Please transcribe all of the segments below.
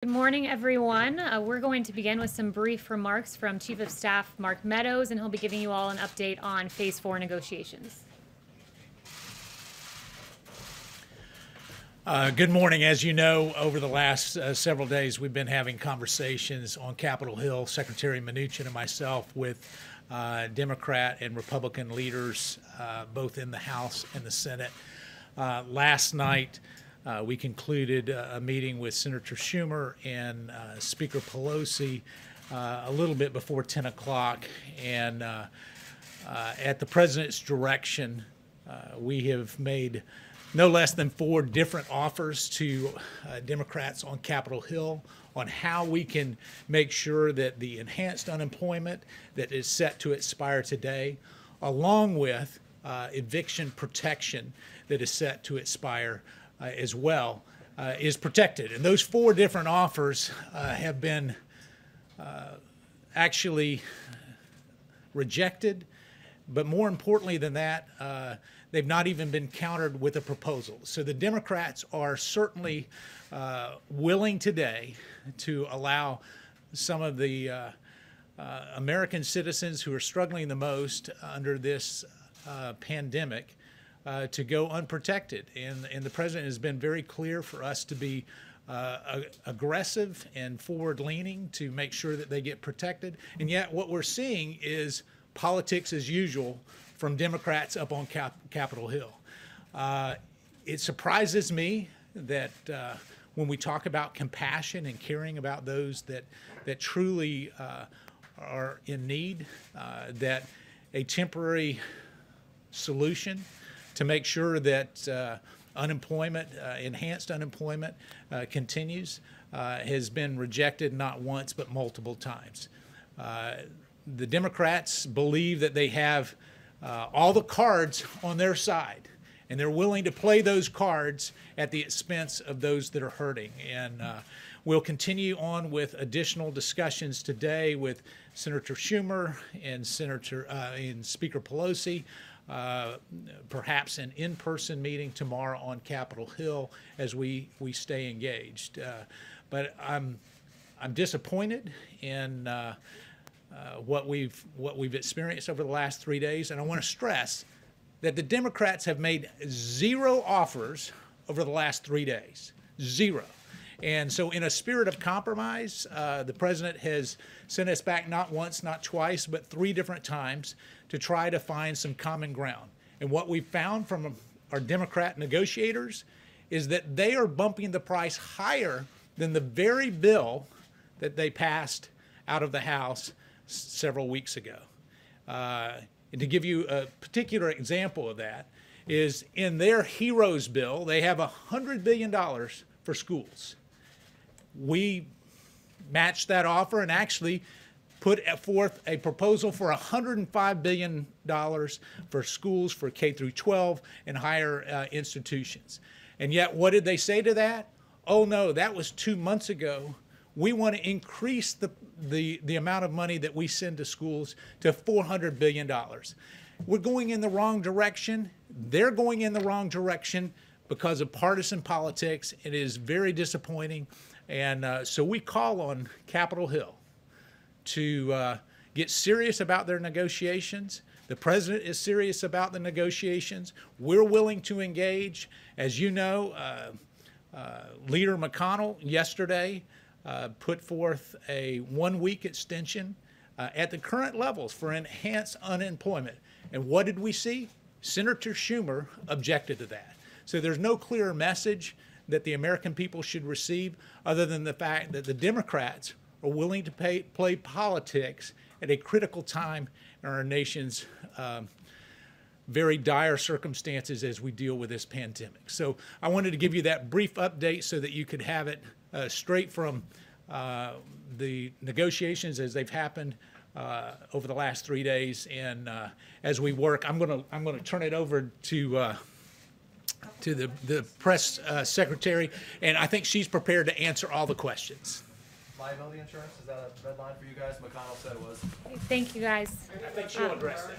Good morning, everyone. We're going to begin with some brief remarks from Chief of Staff Mark Meadows, and he'll be giving you all an update on Phase 4 negotiations. Good morning. As you know, over the last several days, we've been having conversations on Capitol Hill, Secretary Mnuchin and myself, with Democrat and Republican leaders, both in the House and the Senate. Last night, we concluded a meeting with Senator Schumer and Speaker Pelosi a little bit before 10 o'clock. And at the President's direction, we have made no less than 4 different offers to Democrats on Capitol Hill on how we can make sure that the enhanced unemployment that is set to expire today, along with eviction protection that is set to expire as well, is protected. And those 4 different offers have been actually rejected, but more importantly than that, they've not even been countered with a proposal. So the Democrats are certainly willing today to allow some of the American citizens who are struggling the most under this pandemic to go unprotected. And the President has been very clear for us to be aggressive and forward-leaning to make sure that they get protected. And yet what we're seeing is politics as usual from Democrats up on Capitol Hill. It surprises me that when we talk about compassion and caring about those that truly are in need, that a temporary solution to make sure that unemployment, enhanced unemployment continues, has been rejected not once but multiple times. The Democrats believe that they have all the cards on their side, and they're willing to play those cards at the expense of those that are hurting. And we'll continue on with additional discussions today with Senator Schumer and Speaker Pelosi, perhaps an in-person meeting tomorrow on Capitol Hill as we stay engaged. But I'm disappointed in what we've experienced over the last 3 days, and I want to stress that the Democrats have made 0 offers over the last 3 days, 0. And so in a spirit of compromise, the President has sent us back not once, not twice, but 3 different times to try to find some common ground. And what we've found from our Democrat negotiators is that they are bumping the price higher than the very bill that they passed out of the House several weeks ago. And to give you a particular example of that is in their HEROES bill, they have $100 billion for schools. We matched that offer and actually put forth a proposal for $105 billion for schools for K through 12 and higher institutions. And yet, what did they say to that? Oh no, that was 2 months ago. We want to increase the amount of money that we send to schools to $400 billion. We're going in the wrong direction. They're going in the wrong direction because of partisan politics. It is very disappointing. And so we call on Capitol Hill to get serious about their negotiations. The President is serious about the negotiations. We're willing to engage. As you know, Leader McConnell yesterday put forth a 1-week extension at the current levels for enhanced unemployment. And what did we see? Senator Schumer objected to that. So there's no clearer message that the American people should receive other than the fact that the Democrats are willing to play politics at a critical time in our nation's very dire circumstances as we deal with this pandemic. So I wanted to give you that brief update so that you could have it straight from the negotiations as they've happened over the last 3 days. And as we work, I'm going to turn it over to the press secretary, and I think she's prepared to answer all the questions. liability insurance? Is that a red line for you guys? McConnell said it was. Thank you, guys. I think she'll address that.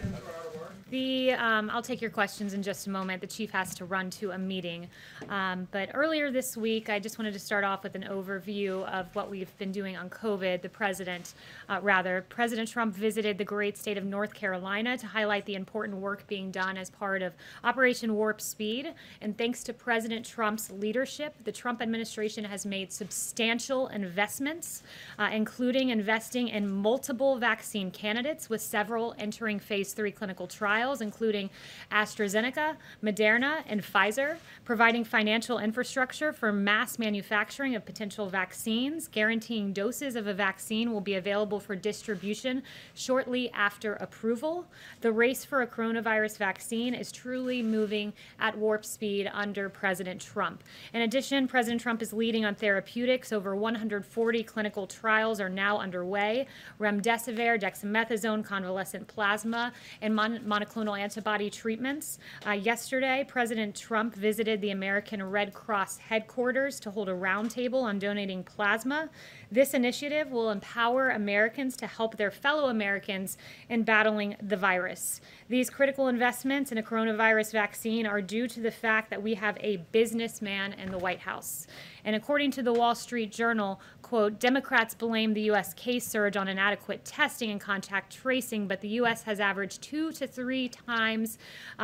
I'll take your questions in just a moment. The chief has to run to a meeting. But earlier this week, I just wanted to start off with an overview of what we've been doing on COVID. President Trump visited the great state of North Carolina to highlight the important work being done as part of Operation Warp Speed. And thanks to President Trump's leadership, the Trump administration has made substantial investments, including investing in multiple vaccine candidates, with several entering phase 3 clinical trials, including AstraZeneca, Moderna, and Pfizer, providing financial infrastructure for mass manufacturing of potential vaccines, guaranteeing doses of a vaccine will be available for distribution shortly after approval. The race for a coronavirus vaccine is truly moving at warp speed under President Trump. In addition, President Trump is leading on therapeutics. Over 140 clinical trials are now underway. Remdesivir, dexamethasone, convalescent plasma, and monoclonal antibody treatments. Yesterday, President Trump visited the American Red Cross headquarters to hold a roundtable on donating plasma. This initiative will empower Americans to help their fellow Americans in battling the virus. These critical investments in a coronavirus vaccine are due to the fact that we have a businessman in the White House. And according to the Wall Street Journal, quote, Democrats blame the U.S. case surge on inadequate testing and contact tracing, but the U.S. has averaged 2 to 3 times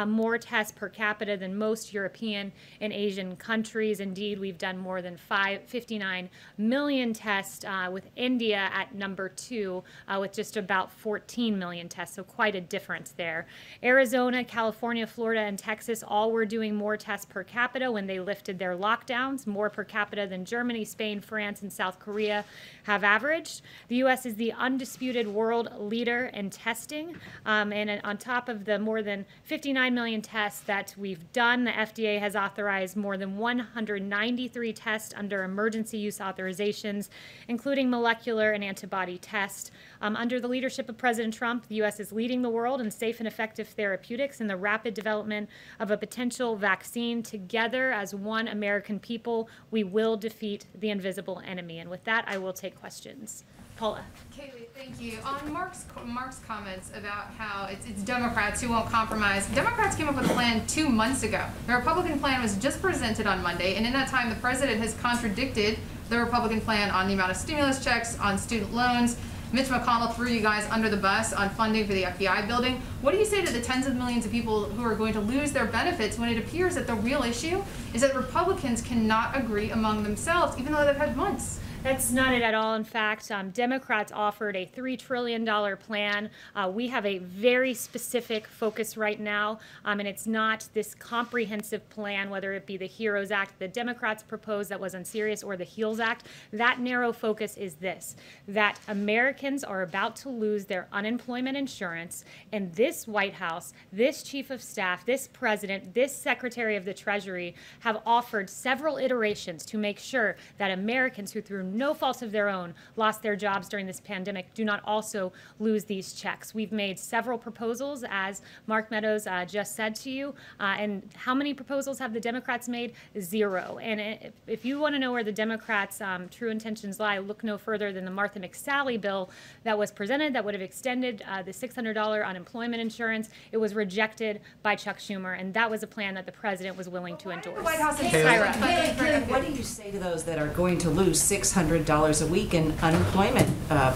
more tests per capita than most European and Asian countries. Indeed, we've done more than 59 million tests, with India at number 2 with just about 14 million tests, so quite a difference there. Arizona, California, Florida, and Texas all were doing more tests per capita when they lifted their lockdowns, more per capita than Germany, Spain, France, and South Korea have averaged. The U.S. is the undisputed world leader in testing, and on top of the more than 59 million tests that we've done, the FDA has authorized more than 193 tests under emergency use authorizations, including molecular and antibody tests. Under the leadership of President Trump, the U.S. is leading the world in safe and effective therapeutics and the rapid development of a potential vaccine. Together, as one American people, we will defeat the invisible enemy. And with that, I will take questions. Paula. Kayleigh, thank you. On Mark's comments about how it's Democrats who won't compromise, Democrats came up with a plan 2 months ago. The Republican plan was just presented on Monday, and in that time, the president has contradicted the Republican plan on the amount of stimulus checks, on student loans. Mitch McConnell threw you guys under the bus on funding for the FBI building. What do you say to the tens of millions of people who are going to lose their benefits when it appears that the real issue is that Republicans cannot agree among themselves, even though they've had months? That's not it at all. In fact, Democrats offered a $3 trillion plan. We have a very specific focus right now, and it's not this comprehensive plan, whether it be the HEROES Act the Democrats proposed that was unserious, or the HEALS Act. That narrow focus is this, that Americans are about to lose their unemployment insurance, and this White House, this Chief of Staff, this President, this Secretary of the Treasury have offered several iterations to make sure that Americans who, through no fault of their own, lost their jobs during this pandemic do not also lose these checks. We've made several proposals, as Mark Meadows just said to you, and how many proposals have the Democrats made? 0. And if you want to know where the Democrats' true intentions lie, look no further than the Martha McSally bill that was presented that would have extended the $600 unemployment insurance. It was rejected by Chuck Schumer, and that was a plan that the president was willing to endorse. The White House Kayleigh, what do you say to those that are going to lose $600 a week in unemployment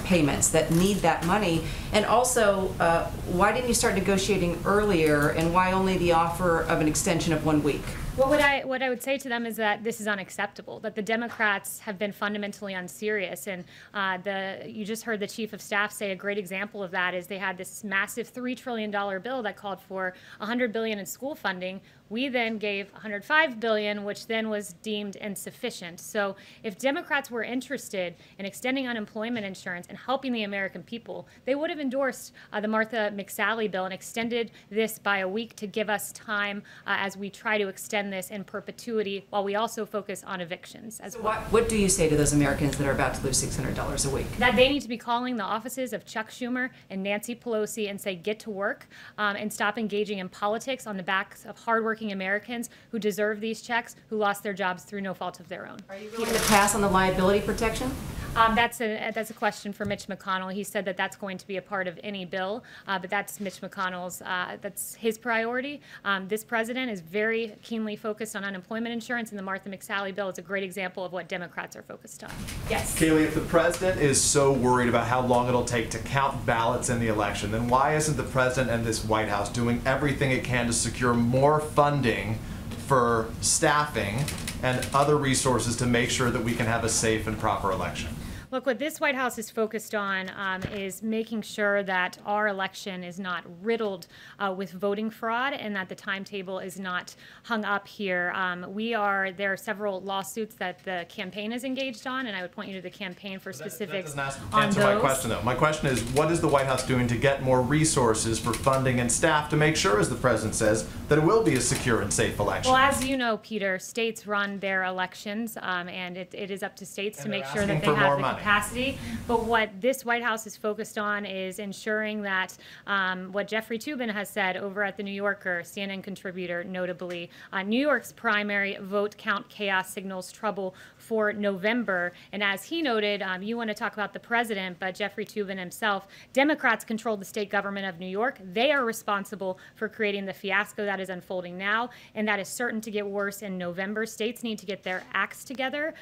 payments that need that money? And also, why didn't you start negotiating earlier, and why only the offer of an extension of 1 week? Well, what I would say to them is that this is unacceptable, that the Democrats have been fundamentally unserious. And you just heard the Chief of Staff say a great example of that is they had this massive $3 trillion bill that called for $100 billion in school funding. We then gave $105 billion, which then was deemed insufficient. So if Democrats were interested in extending unemployment insurance and helping the American people, they would have endorsed the Martha McSally bill and extended this by a week to give us time as we try to extend this in perpetuity, while we also focus on evictions as well. What do you say to those Americans that are about to lose $600 a week? That they need to be calling the offices of Chuck Schumer and Nancy Pelosi and say, get to work and stop engaging in politics on the backs of hardworking Americans who deserve these checks, who lost their jobs through no fault of their own. Are you willing to pass on the liability protection? That's a question for Mitch McConnell. He said that that's going to be a part of any bill, but that's Mitch McConnell's, that's his priority. This president is very keenly focused on unemployment insurance, and the Martha McSally bill is a great example of what Democrats are focused on. Yes? Kayleigh, if the president is so worried about how long it'll take to count ballots in the election, then why isn't the president and this White House doing everything it can to secure more funding for staffing and other resources to make sure that we can have a safe and proper election? Look, what this White House is focused on is making sure that our election is not riddled with voting fraud and that the timetable is not hung up here. There are several lawsuits that the campaign is engaged on, and I would point you to the campaign for specifics that doesn't answer my question, though. My question is, what is the White House doing to get more resources for funding and staff to make sure, as the president says, that it will be a secure and safe election? Well, as you know, Peter, states run their elections, and it is up to states to make sure that they have the capacity. But what this White House is focused on is ensuring that what Jeffrey Toobin has said over at the New Yorker, CNN contributor notably, New York's primary vote count chaos signals trouble for November. And as he noted, you want to talk about the president, but Jeffrey Toobin himself, Democrats control the state government of New York. They are responsible for creating the fiasco that is unfolding now, and that is certain to get worse in November. States need to get their acts together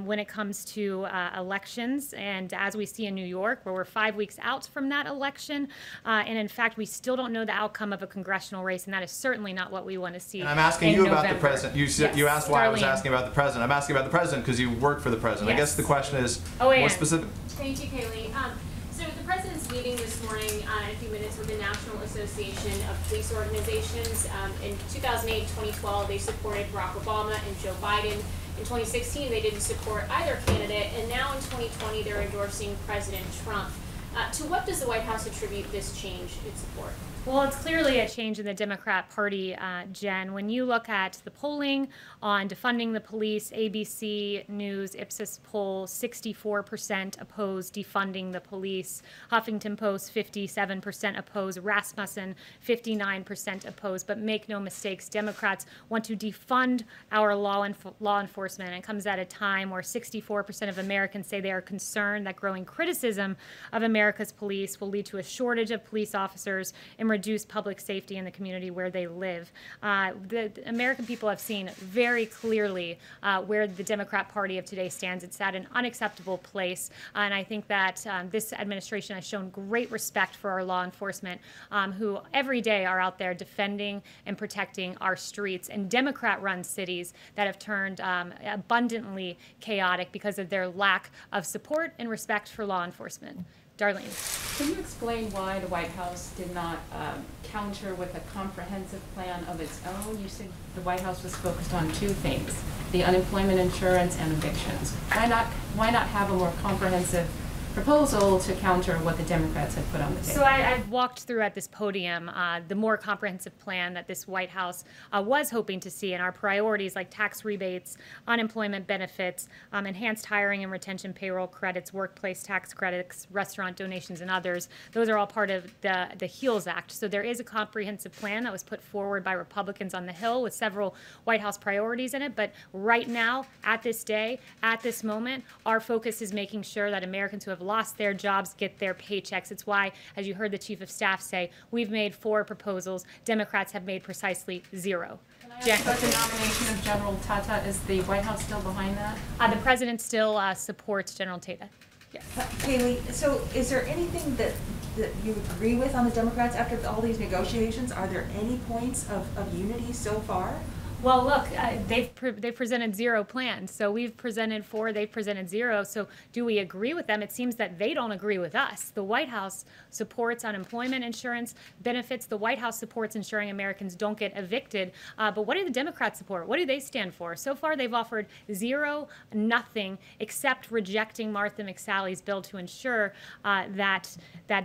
when it comes to elections. And as we see in New York, where we're 5 weeks out from that election, and in fact, we still don't know the outcome of a congressional race, and that is certainly not what we want to see. And I'm asking you November. about the president. You asked why I was asking about the president. I'm asking about the president because you work for the president. Yes. I guess the question is more specific. Thank you, Kayleigh. So the president's meeting this morning in a few minutes with the National Association of Police Organizations. In 2008, 2012, they supported Barack Obama and Joe Biden. In 2016, they didn't support either candidate, and now in 2020, they're endorsing President Trump. To what does the White House attribute this change in support? Well, it's clearly a change in the Democrat Party, Jen. When you look at the polling on defunding the police, ABC News, Ipsos poll, 64% oppose defunding the police. Huffington Post, 57% oppose. Rasmussen, 59% oppose. But make no mistakes, Democrats want to defund our law enforcement. It comes at a time where 64% of Americans say they are concerned that growing criticism of America's police will lead to a shortage of police officers and reduce public safety in the community where they live. The American people have seen very clearly where the Democrat Party of today stands. It's at an unacceptable place, and I think that this administration has shown great respect for our law enforcement, who every day are out there defending and protecting our streets in Democrat-run cities that have turned abundantly chaotic because of their lack of support and respect for law enforcement. Darlene. Can you explain why the White House did not counter with a comprehensive plan of its own? You said the White House was focused on two things, the unemployment insurance and evictions. Why not have a more comprehensive proposal to counter what the Democrats had put on the table? So I've walked through at this podium the more comprehensive plan that this White House was hoping to see, and our priorities like tax rebates, unemployment benefits, enhanced hiring and retention payroll credits, workplace tax credits, restaurant donations, and others. Those are all part of the HEALS Act. So there is a comprehensive plan that was put forward by Republicans on the Hill with several White House priorities in it. But right now, at this day, at this moment, our focus is making sure that Americans who have lost their jobs get their paychecks. It's why, as you heard the Chief of Staff say, we've made 4 proposals. Democrats have made precisely 0. Jen. About the nomination of General Tata, is the White House still behind that? The president still supports General Tata. Yes. Kayleigh, so is there anything that you agree with on the Democrats after all these negotiations? Are there any points of unity so far? Well, look, they've presented 0 plans. So we've presented 4, they've presented 0. So do we agree with them? It seems that they don't agree with us. The White House supports unemployment insurance benefits. The White House supports ensuring Americans don't get evicted. But what do the Democrats support? What do they stand for? So far, they've offered 0, nothing, except rejecting Martha McSally's bill to ensure that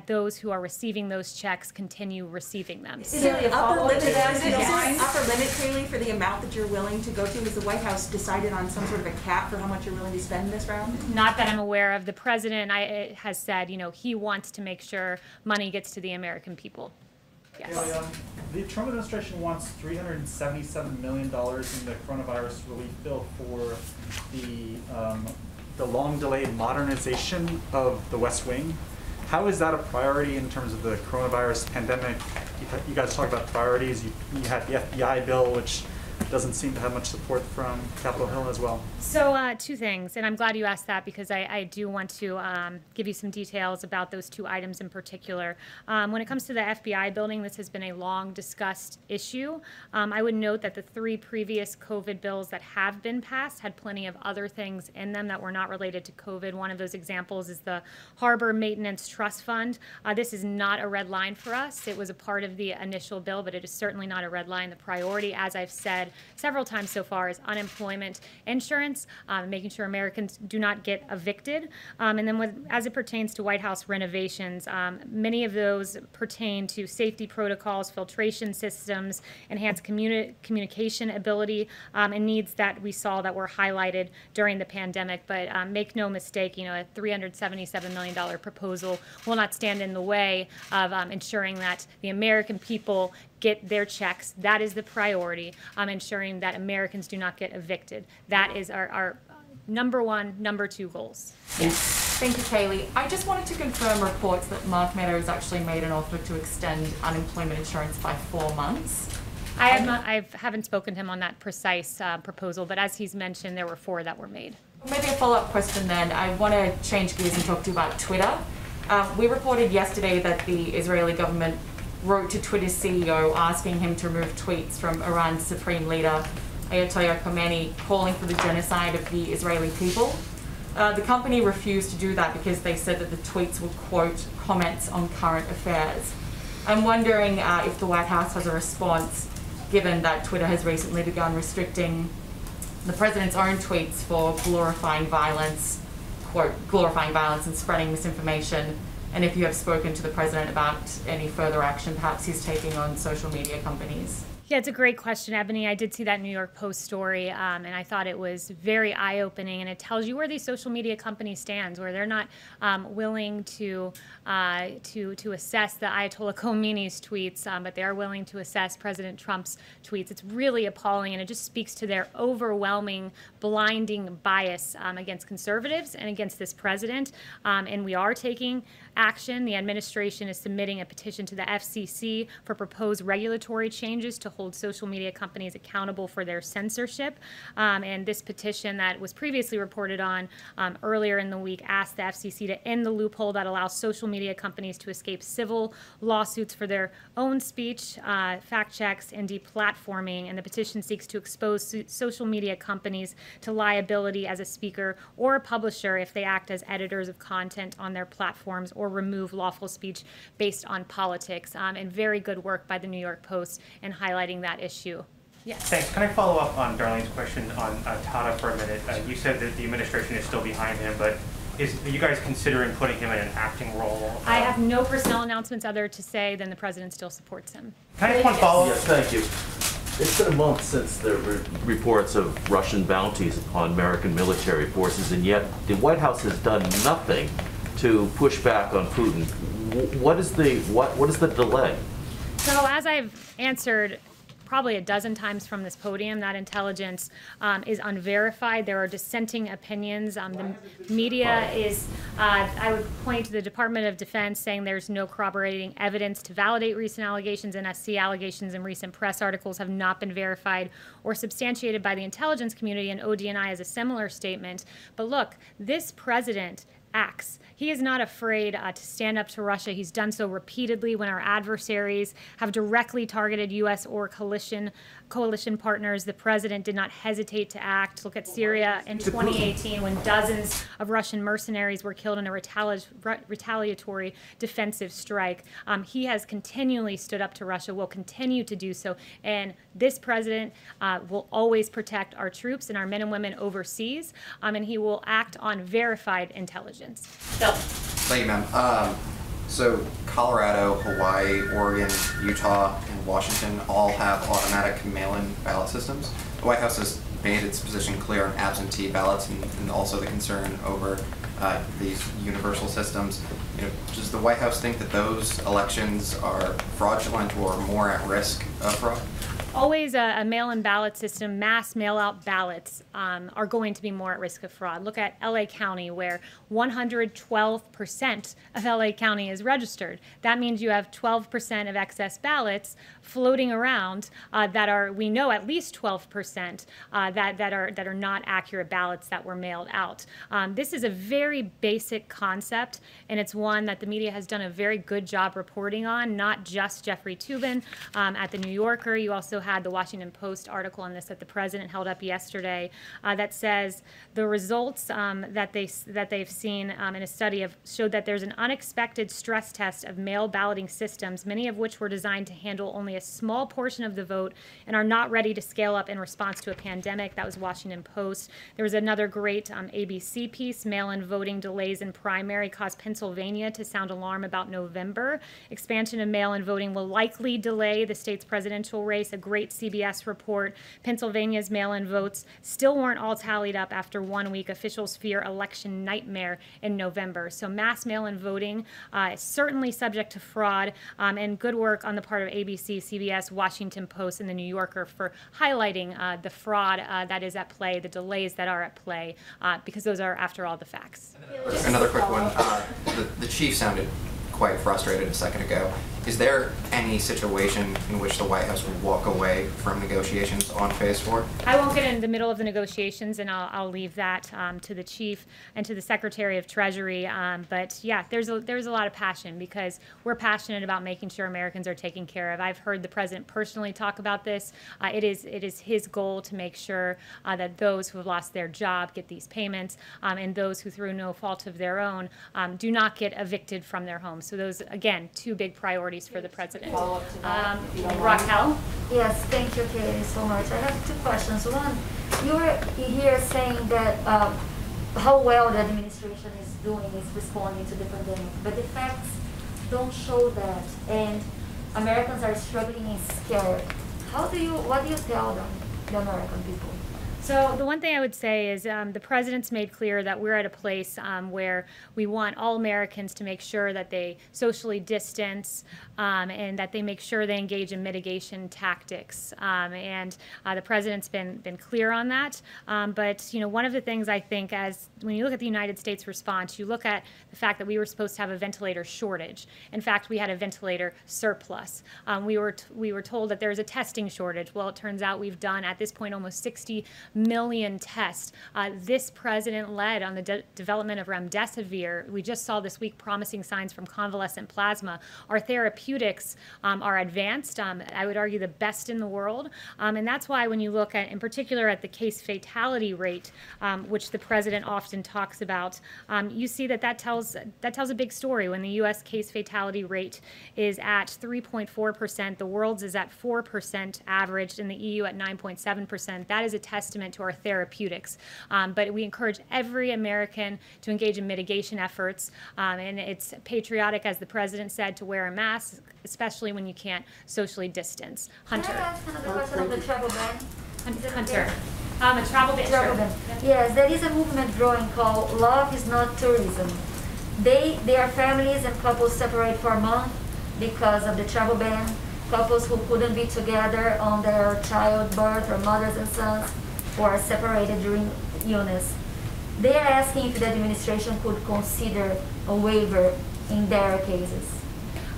those who are receiving those checks continue receiving them. Is there an upper limit, Kayleigh, for the amount that you're willing to go to? Has the White House decided on some sort of a cap for how much you're willing to spend this round? Not that I'm aware of. The president has said, he wants to make sure money gets to the American people. Yes. The Trump administration wants $377 million in the coronavirus relief bill for the the long-delayed modernization of the West Wing. How is that a priority in terms of the coronavirus pandemic? You guys talked about priorities. You had the FBI bill, which doesn't seem to have much support from Capitol Hill as well. So two things, and I'm glad you asked that because I do want to give you some details about those two items in particular. When it comes to the FBI building, this has been a long discussed issue. I would note that the 3 previous COVID bills that have been passed had plenty of other things in them that were not related to COVID. One of those examples is the Harbor Maintenance Trust Fund. This is not a red line for us. It was a part of the initial bill, but it is certainly not a red line. The priority, as I've said several times so far, is unemployment insurance, making sure Americans do not get evicted. And then as it pertains to White House renovations, many of those pertain to safety protocols, filtration systems, enhanced communication ability, and needs that we saw that were highlighted during the pandemic. But make no mistake, a $377 million proposal will not stand in the way of ensuring that the American people get their checks. That is the priority, ensuring that Americans do not get evicted. That is our number 1, number 2 goals. Thank you, Kayleigh. I just wanted to confirm reports that Mark Meadows actually made an offer to extend unemployment insurance by 4 months. I haven't spoken to him on that precise proposal, but as he's mentioned, there were 4 that were made. Maybe a follow-up question then. I want to change gears and talk to you about Twitter. We reported yesterday that the Israeli government wrote to Twitter's CEO asking him to remove tweets from Iran's supreme leader, Ayatollah Khomeini, calling for the genocide of the Israeli people. The company refused to do that because they said that the tweets were, quote, comments on current affairs. I'm wondering if the White House has a response, given that Twitter has recently begun restricting the president's own tweets for glorifying violence, quote, glorifying violence and spreading misinformation, and if you have spoken to the president about any further action perhaps he's taking on social media companies. Yeah, it's a great question, Ebony. I did see that New York Post story, and I thought it was very eye-opening, and it tells you where these social media companies stand, where they're not willing to assess the Ayatollah Khomeini's tweets, but they are willing to assess President Trump's tweets. It's really appalling, and it just speaks to their overwhelming, blinding bias against conservatives and against this president. And we are taking action. The administration is submitting a petition to the FCC for proposed regulatory changes to hold social media companies accountable for their censorship. And this petition that was previously reported on earlier in the week asked the FCC to end the loophole that allows social media companies to escape civil lawsuits for their own speech, fact checks, and deplatforming. And the petition seeks to expose social media companies to liability as a speaker or a publisher if they act as editors of content on their platforms or remove lawful speech based on politics. And very good work by the New York Post in highlighting that issue. Yes. Thanks. Can I follow up on Darlene's question on Tata for a minute? You said that the administration is still behind him, but are you guys considering putting him in an acting role? I have no personnel announcements other to say than the president still supports him. Can I have one follow-up? Yes, thank you. It's been a month since there were reports of Russian bounties upon American military forces, and yet the White House has done nothing to push back on Putin. What is the delay? So as I've answered probably a dozen times from this podium, that intelligence is unverified. There are dissenting opinions. The media is, I would point to the Department of Defense saying there's no corroborating evidence to validate recent allegations. NSC allegations and recent press articles have not been verified or substantiated by the intelligence community, and ODNI has a similar statement. But look, this president acts. He is not afraid to stand up to Russia. He's done so repeatedly when our adversaries have directly targeted U.S. or coalition partners. The president did not hesitate to act. Look at Syria in 2018 when dozens of Russian mercenaries were killed in a retaliatory defensive strike. He has continually stood up to Russia, will continue to do so, and this president will always protect our troops and our men and women overseas, and he will act on verified intelligence. Bill. Thank you, ma'am. So Colorado, Hawaii, Oregon, Utah, and Washington all have automatic mail-in ballot systems. The White House has made its position clear on absentee ballots and also the concern over these universal systems. Does the White House think that those elections are fraudulent or more at risk of fraud? Always a mail-in ballot system, mass mail-out ballots are going to be more at risk of fraud. Look at LA County, where 112% of LA County is registered. That means you have 12% of excess ballots floating around that are, we know at least 12% that are not accurate ballots that were mailed out. This is a very basic concept, and it's one that the media has done a very good job reporting on, not just Jeffrey Toobin at the New Yorker. You also had the Washington Post article on this that the president held up yesterday that says the results that they've seen in a study showed that there's an unexpected stress test of mail balloting systems, many of which were designed to handle only a small portion of the vote and are not ready to scale up in response to a pandemic. That was Washington Post. There was another great ABC piece, mail-in voting delays in primary caused Pennsylvania to sound alarm about November. Expansion of mail-in voting will likely delay the state's presidential race. A great CBS report. Pennsylvania's mail-in votes still weren't all tallied up after 1 week. Officials fear election nightmare in November. So mass mail-in voting is certainly subject to fraud, and good work on the part of ABC, CBS, Washington Post, and the New Yorker for highlighting the fraud that is at play, the delays that are at play, because those are, after all, the facts. Another quick one. The chief sounded quite frustrated a second ago. Is there any situation in which the White House would walk away from negotiations on Phase 4? I won't get into the middle of the negotiations, and I'll leave that to the chief and to the Secretary of Treasury. But yeah, there's a lot of passion because we're passionate about making sure Americans are taken care of. I've heard the president personally talk about this. It is his goal to make sure that those who have lost their job get these payments, and those who, through no fault of their own, do not get evicted from their homes. So those, again, two big priorities for the president. Raquel? Yes, thank you, Kayleigh, so much. I have two questions. One, you were here saying that how well the administration is doing is responding to the pandemic, but the facts don't show that, and Americans are struggling and scared. What do you tell them, the American people? So the one thing I would say is the president's made clear that we're at a place where we want all Americans to make sure that they socially distance and that they make sure they engage in mitigation tactics. And the president's been clear on that. But one of the things I think, as when you look at the United States response, you look at the fact that we were supposed to have a ventilator shortage. In fact, we had a ventilator surplus. We were told that there's a testing shortage. Well, it turns out we've done at this point almost 60 million tests. This president led on the development of remdesivir. We just saw this week promising signs from convalescent plasma. Our therapeutics are advanced, I would argue the best in the world. And that's why when you look at, in particular, at the case fatality rate, which the president often talks about, you see that tells a big story. When the U.S. case fatality rate is at 3.4%, the world's is at 4% averaged, and the EU at 9.7%. That is a testament to our therapeutics. But we encourage every American to engage in mitigation efforts, and it's patriotic, as the president said, to wear a mask, especially when you can't socially distance. Hunter. Can I ask another question of the travel ban? Hunter. A travel ban. Travel ban. Yes, there is a movement growing called Love is Not Tourism. They are families and couples separate for a month because of the travel ban. Couples who couldn't be together on their childbirth, or mothers and sons, who are separated during illness. They are asking if the administration could consider a waiver in their cases.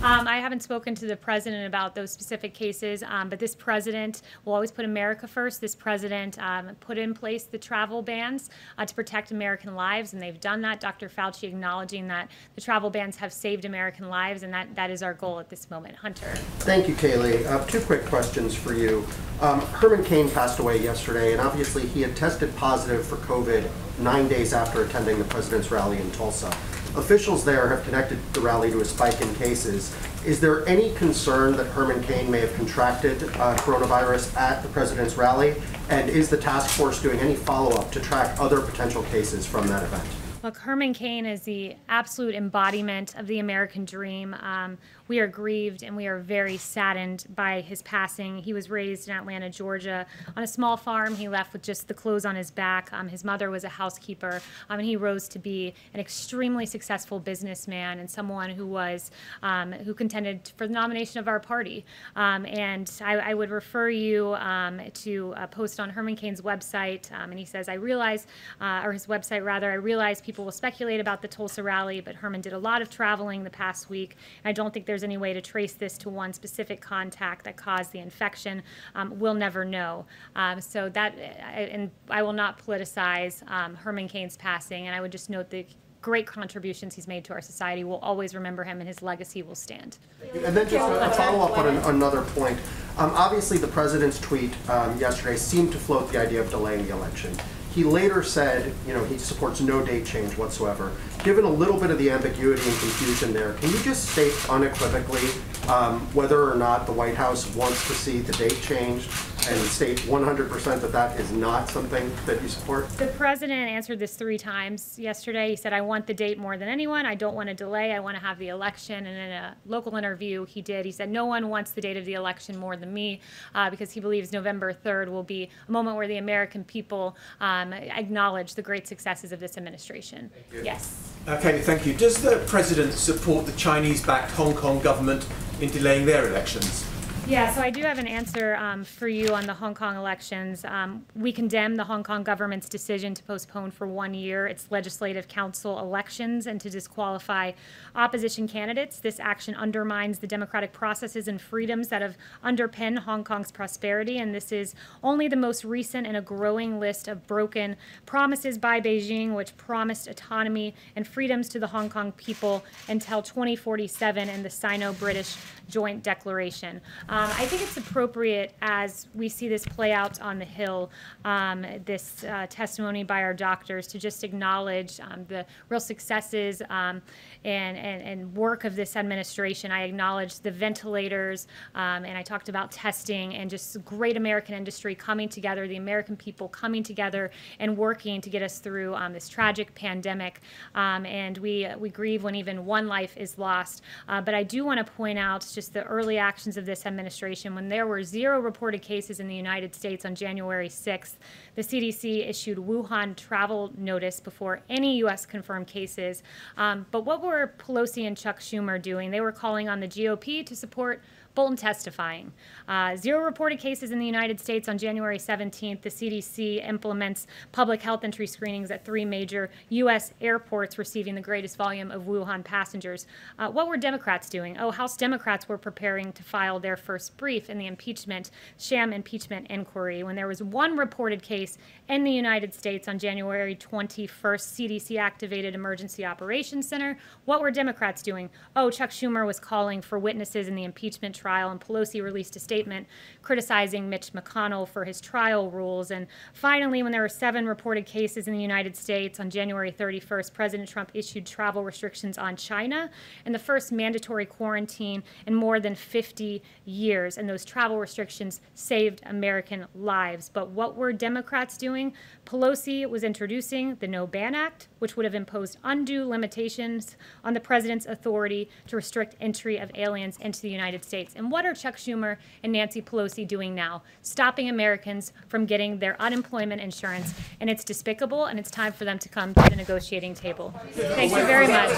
I haven't spoken to the president about those specific cases, but this president will always put America first. This president put in place the travel bans to protect American lives, and they've done that. Dr. Fauci acknowledging that the travel bans have saved American lives, and that is our goal at this moment. Hunter. Thank you, Kayleigh. Two quick questions for you. Herman Cain passed away yesterday, and obviously he had tested positive for COVID 9 days after attending the president's rally in Tulsa. Officials there have connected the rally to a spike in cases. Is there any concern that Herman Cain may have contracted coronavirus at the president's rally? And is the task force doing any follow-up to track other potential cases from that event? Look, Herman Cain is the absolute embodiment of the American dream. We are grieved and we are very saddened by his passing. He was raised in Atlanta, Georgia, on a small farm. He left with just the clothes on his back. His mother was a housekeeper, and he rose to be an extremely successful businessman and someone who was who contended for the nomination of our party. And I would refer you to a post on Herman Cain's website, and he says, "I realize," or his website rather, "I realize people will speculate about the Tulsa rally, but Herman did a lot of traveling the past week. I don't think there's any way to trace this to one specific contact that caused the infection. We'll never know." So that, and I will not politicize Herman Cain's passing, and I would just note the great contributions he's made to our society. We'll always remember him, and his legacy will stand. And then just a follow-up on another point. Obviously, the president's tweet yesterday seemed to float the idea of delaying the election. He later said, he supports no date change whatsoever. Given a little bit of the ambiguity and confusion there, can you just state unequivocally whether or not the White House wants to see the date changed, and state 100% that that is not something that you support? The president answered this 3 times yesterday. He said, "I want the date more than anyone. I don't want to delay. I want to have the election." And in a local interview he said, "No one wants the date of the election more than me," because he believes November 3rd will be a moment where the American people acknowledge the great successes of this administration. Yes. Okay, thank you. Does the president support the Chinese-backed Hong Kong government in delaying their elections? Yeah, so I do have an answer for you on the Hong Kong elections. We condemn the Hong Kong government's decision to postpone for 1 year its legislative council elections and to disqualify opposition candidates. This action undermines the democratic processes and freedoms that have underpinned Hong Kong's prosperity, and this is only the most recent in a growing list of broken promises by Beijing, which promised autonomy and freedoms to the Hong Kong people until 2047 in the Sino-British Joint Declaration. I think it's appropriate, as we see this play out on the Hill, this testimony by our doctors, to just acknowledge the real successes and work of this administration. I acknowledge the ventilators, and I talked about testing and just great American industry coming together, the American people coming together and working to get us through this tragic pandemic. And we grieve when even one life is lost. But I do want to point out just the early actions of this administration. When there were 0 reported cases in the United States on January 6th, the CDC issued Wuhan travel notice before any U.S. confirmed cases. But what were Pelosi and Chuck Schumer doing? They were calling on the GOP to support Bolton testifying. 0 reported cases in the United States on January 17th. The CDC implements public health entry screenings at 3 major U.S. airports receiving the greatest volume of Wuhan passengers. What were Democrats doing? Oh, House Democrats were preparing to file their first brief in the sham impeachment inquiry. When there was 1 reported case in the United States on January 21st, CDC activated Emergency Operations Center. What were Democrats doing? Oh, Chuck Schumer was calling for witnesses in the impeachment trial, and Pelosi released a statement criticizing Mitch McConnell for his trial rules. And finally, when there were 7 reported cases in the United States on January 31st, President Trump issued travel restrictions on China and the first mandatory quarantine in more than 50 years. And those travel restrictions saved American lives. But what were Democrats doing? Pelosi was introducing the No Ban Act, which would have imposed undue limitations on the president's authority to restrict entry of aliens into the United States. And what are Chuck Schumer and Nancy Pelosi doing now? Stopping Americans from getting their unemployment insurance. And it's despicable, and it's time for them to come to the negotiating table. Thank you very much.